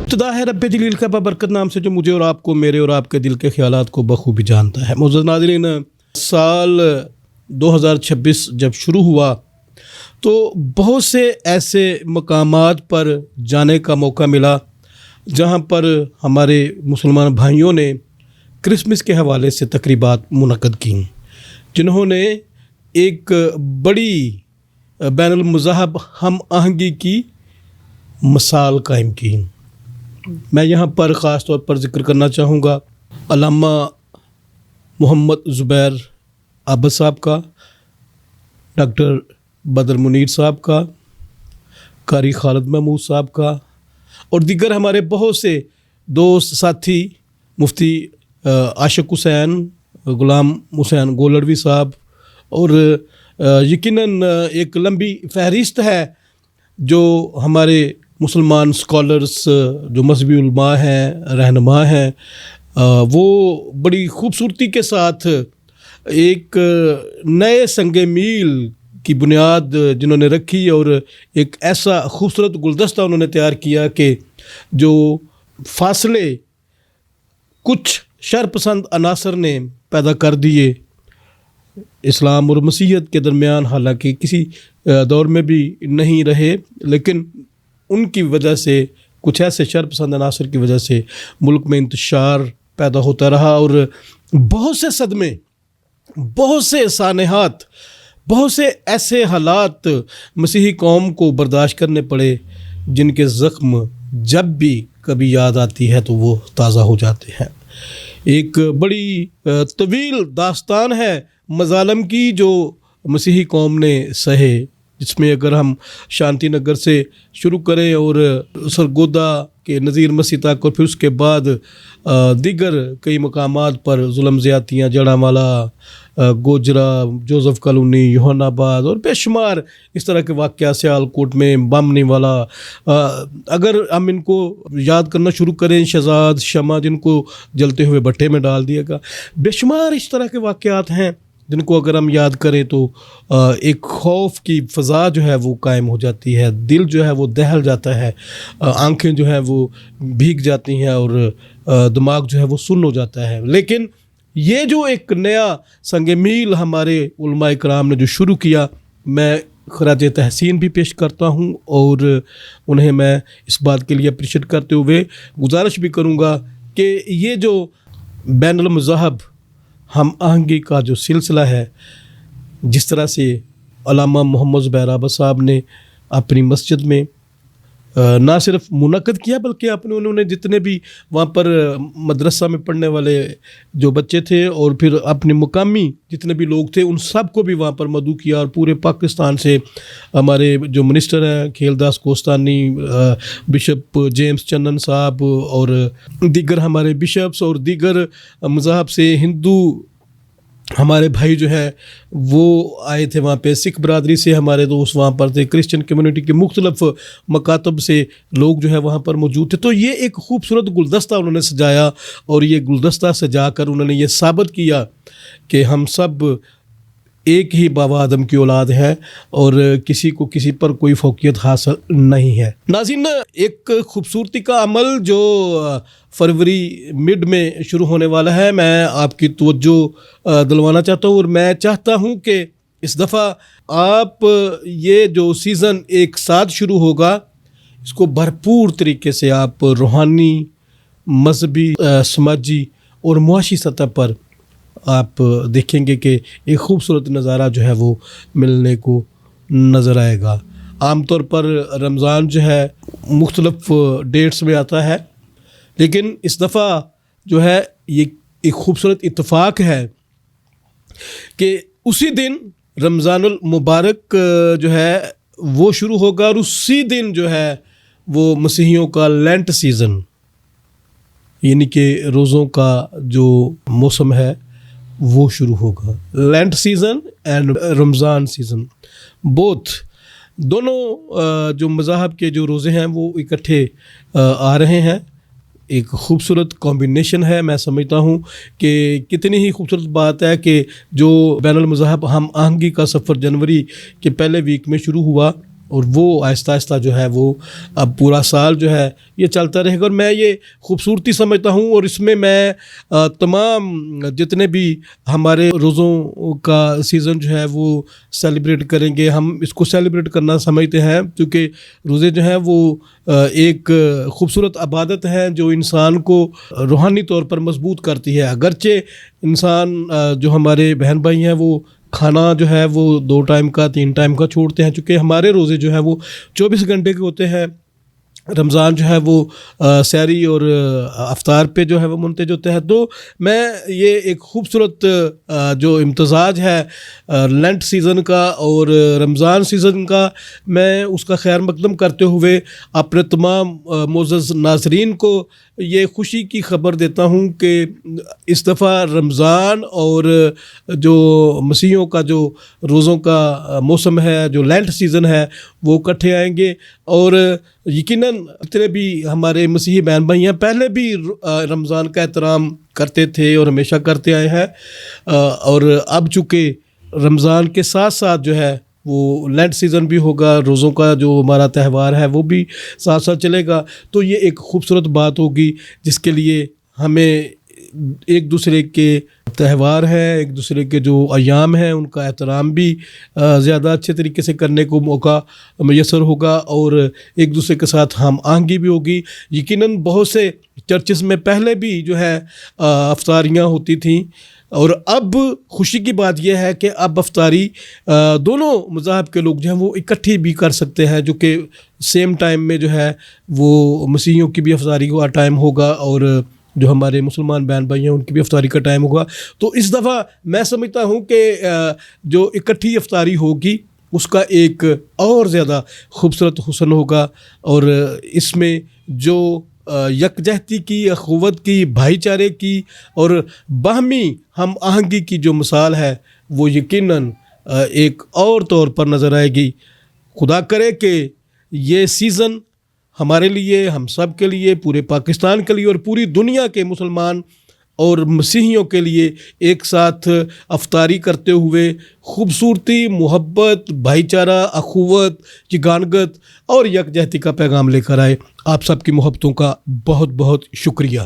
ابتدا ہے رب جلیل کا بابرکت نام سے جو مجھے اور آپ کو، میرے اور آپ کے دل کے خیالات کو بخوبی جانتا ہے۔ معزز ناظرین، سال 2026 جب شروع ہوا تو بہت سے ایسے مقامات پر جانے کا موقع ملا جہاں پر ہمارے مسلمان بھائیوں نے کرسمس کے حوالے سے تقریبات منعقد کیں، جنہوں نے ایک بڑی بین المذاہب ہم آہنگی کی مثال قائم کی۔ میں یہاں پر خاص طور پر ذکر کرنا چاہوں گا علامہ محمد زبیر عابد صاحب کا، ڈاکٹر بدر منیر صاحب کا، قاری خالد محمود صاحب کا، اور دیگر ہمارے بہت سے دوست ساتھی، مفتی عاشق حسین، غلام حسین گولڑوی صاحب، اور یقیناً ایک لمبی فہرست ہے جو ہمارے مسلمان اسکالرس، جو مذہبی علماء ہیں، رہنما ہیں، وہ بڑی خوبصورتی کے ساتھ ایک نئے سنگ میل کی بنیاد جنہوں نے رکھی اور ایک ایسا خوبصورت گلدستہ انہوں نے تیار کیا کہ جو فاصلے کچھ شر پسند عناصر نے پیدا کر دیے اسلام اور مسیحیت کے درمیان، حالانکہ کسی دور میں بھی نہیں رہے، لیکن ان کی وجہ سے، کچھ ایسے شر پسند عناصر کی وجہ سے ملک میں انتشار پیدا ہوتا رہا اور بہت سے صدمے، بہت سے سانحات، بہت سے ایسے حالات مسیحی قوم کو برداشت کرنے پڑے جن کے زخم جب بھی کبھی یاد آتی ہے تو وہ تازہ ہو جاتے ہیں۔ ایک بڑی طویل داستان ہے مظالم کی جو مسیحی قوم نے سہے، جس میں اگر ہم شانتی نگر سے شروع کریں اور سرگودا کے نذیر مسیح تک، اور پھر اس کے بعد دیگر کئی مقامات پر ظلم زیادتیاں، جڑامالہ، گوجرا، جوزف کالونی، یوحنا آباد اور بے شمار اس طرح کے واقعات، سیالکوٹ میں بامنی والا، اگر ہم ان کو یاد کرنا شروع کریں، شہزاد، شمع جن کو جلتے ہوئے بھٹے میں ڈال دیا گیا، بے شمار اس طرح کے واقعات ہیں جن کو اگر ہم یاد کریں تو ایک خوف کی فضا جو ہے وہ قائم ہو جاتی ہے، دل جو ہے وہ دہل جاتا ہے، آنکھیں جو ہیں وہ بھیگ جاتی ہیں اور دماغ جو ہے وہ سن ہو جاتا ہے۔ لیکن یہ جو ایک نیا سنگ میل ہمارے علماء کرام نے جو شروع کیا، میں خراج تحسین بھی پیش کرتا ہوں اور انہیں میں اس بات کے لیے اپریشیٹ کرتے ہوئے گزارش بھی کروں گا کہ یہ جو بین المذاہب ہم آہنگی کا جو سلسلہ ہے، جس طرح سے علامہ محمد زبیر عابد صاحب نے اپنی مسجد میں نہ صرف منعقد کیا بلکہ انہوں نے جتنے بھی وہاں پر مدرسہ میں پڑھنے والے جو بچے تھے اور پھر اپنے مقامی جتنے بھی لوگ تھے ان سب کو بھی وہاں پر مدعو کیا، اور پورے پاکستان سے ہمارے جو منسٹر ہیں کھیل داس کوستانی، بشپ جیمز چنن صاحب اور دیگر ہمارے بشپس اور دیگر مذاہب سے ہندو ہمارے بھائی جو ہے وہ آئے تھے وہاں پہ، سکھ برادری سے ہمارے دوست وہاں پر تھے، کرسچن کمیونٹی کے مختلف مکاتب سے لوگ جو ہے وہاں پر موجود تھے۔ تو یہ ایک خوبصورت گلدستہ انہوں نے سجایا، اور یہ گلدستہ سجا کر انہوں نے یہ ثابت کیا کہ ہم سب ایک ہی بابا آدم کی اولاد ہے اور کسی کو کسی پر کوئی فوقیت حاصل نہیں ہے۔ ناظرین، ایک خوبصورتی کا عمل جو فروری مڈ میں شروع ہونے والا ہے، میں آپ کی توجہ دلوانا چاہتا ہوں، اور میں چاہتا ہوں کہ اس دفعہ آپ یہ جو سیزن ایک ساتھ شروع ہوگا اس کو بھرپور طریقے سے آپ روحانی، مذہبی، سماجی اور معاشی سطح پر آپ دیکھیں گے کہ ایک خوبصورت نظارہ جو ہے وہ ملنے کو نظر آئے گا۔ عام طور پر رمضان جو ہے مختلف ڈیٹس میں آتا ہے، لیکن اس دفعہ جو ہے یہ ایک خوبصورت اتفاق ہے کہ اسی دن رمضان المبارک جو ہے وہ شروع ہوگا، اور اسی دن جو ہے وہ مسیحیوں کا لینٹ سیزن، یعنی کہ روزوں کا جو موسم ہے وہ شروع ہوگا۔ لینٹ سیزن اینڈ رمضان سیزن، دونوں جو مذاہب کے جو روزے ہیں وہ اکٹھے آ رہے ہیں، ایک خوبصورت کمبینیشن ہے. میں سمجھتا ہوں کہ کتنی ہی خوبصورت بات ہے کہ جو بین المذاہب ہم آہنگی کا سفر جنوری کے پہلے ویک میں شروع ہوا اور وہ آہستہ آہستہ جو ہے وہ اب پورا سال جو ہے یہ چلتا رہے گا. اور میں یہ خوبصورتی سمجھتا ہوں اور اس میں تمام جتنے بھی ہمارے روزوں کا سیزن جو ہے وہ سیلیبریٹ کریں گے. ہم اس کو سیلیبریٹ کرنا سمجھتے ہیں کیونکہ روزے جو ہیں وہ ایک خوبصورت عبادت ہے جو انسان کو روحانی طور پر مضبوط کرتی ہے. اگرچہ انسان جو ہمارے بہن بھائی ہیں وہ کھانا جو ہے وہ 2 ٹائم کا 3 ٹائم کا چھوڑتے ہیں، چونکہ ہمارے روزے جو ہے وہ 24 گھنٹے کے ہوتے ہیں. رمضان جو ہے وہ سحری اور افطار پہ جو ہے وہ منتج ہوتا ہے. تو میں یہ ایک خوبصورت جو امتزاج ہے لینٹ سیزن کا اور رمضان سیزن کا، میں اس کا خیر مقدم کرتے ہوئے اپنے تمام معزز ناظرین کو یہ خوشی کی خبر دیتا ہوں کہ اس دفعہ رمضان اور جو مسیحیوں کا جو روزوں کا موسم ہے، جو لینٹ سیزن ہے، وہ اکٹھے آئیں گے. اور یقیناً جتنے بھی ہمارے مسیحی بہن بھائی ہیں پہلے بھی رمضان کا احترام کرتے تھے اور ہمیشہ کرتے آئے ہیں، اور اب چونکہ رمضان کے ساتھ ساتھ جو ہے وہ لینٹ سیزن بھی ہوگا، روزوں کا جو ہمارا تہوار ہے وہ بھی ساتھ ساتھ چلے گا. تو یہ ایک خوبصورت بات ہوگی جس کے لیے ہمیں ایک دوسرے کے تہوار ہیں، ایک دوسرے کے جو ایام ہیں ان کا احترام بھی زیادہ اچھے طریقے سے کرنے کو موقع میسر ہوگا اور ایک دوسرے کے ساتھ ہم آہنگی بھی ہوگی. یقیناً بہت سے چرچز میں پہلے بھی جو ہے افطاریاں ہوتی تھیں، اور اب خوشی کی بات یہ ہے کہ اب افطاری دونوں مذاہب کے لوگ جو ہیں وہ اکٹھی بھی کر سکتے ہیں، جو کہ سیم ٹائم میں جو ہے وہ مسیحیوں کی بھی افطاری کا ٹائم ہوگا اور جو ہمارے مسلمان بہن بھائی ہیں ان کی بھی افطاری کا ٹائم ہوگا. تو اس دفعہ میں سمجھتا ہوں کہ جو اکٹھی افطاری ہوگی اس کا ایک اور زیادہ خوبصورت حسن ہوگا، اور اس میں جو یکجہتی کی، اخوت کی، بھائی چارے کی اور باہمی ہم آہنگی کی جو مثال ہے وہ یقیناً ایک اور طور پر نظر آئے گی. خدا کرے کہ یہ سیزن ہمارے لیے، ہم سب کے لیے، پورے پاکستان کے لیے اور پوری دنیا کے مسلمان اور مسیحیوں کے لیے ایک ساتھ افطاری کرتے ہوئے خوبصورتی، محبت، بھائی چارہ، اخوت، یگانگت اور یکجہتی کا پیغام لے کر آئے. آپ سب کی محبتوں کا بہت بہت شکریہ.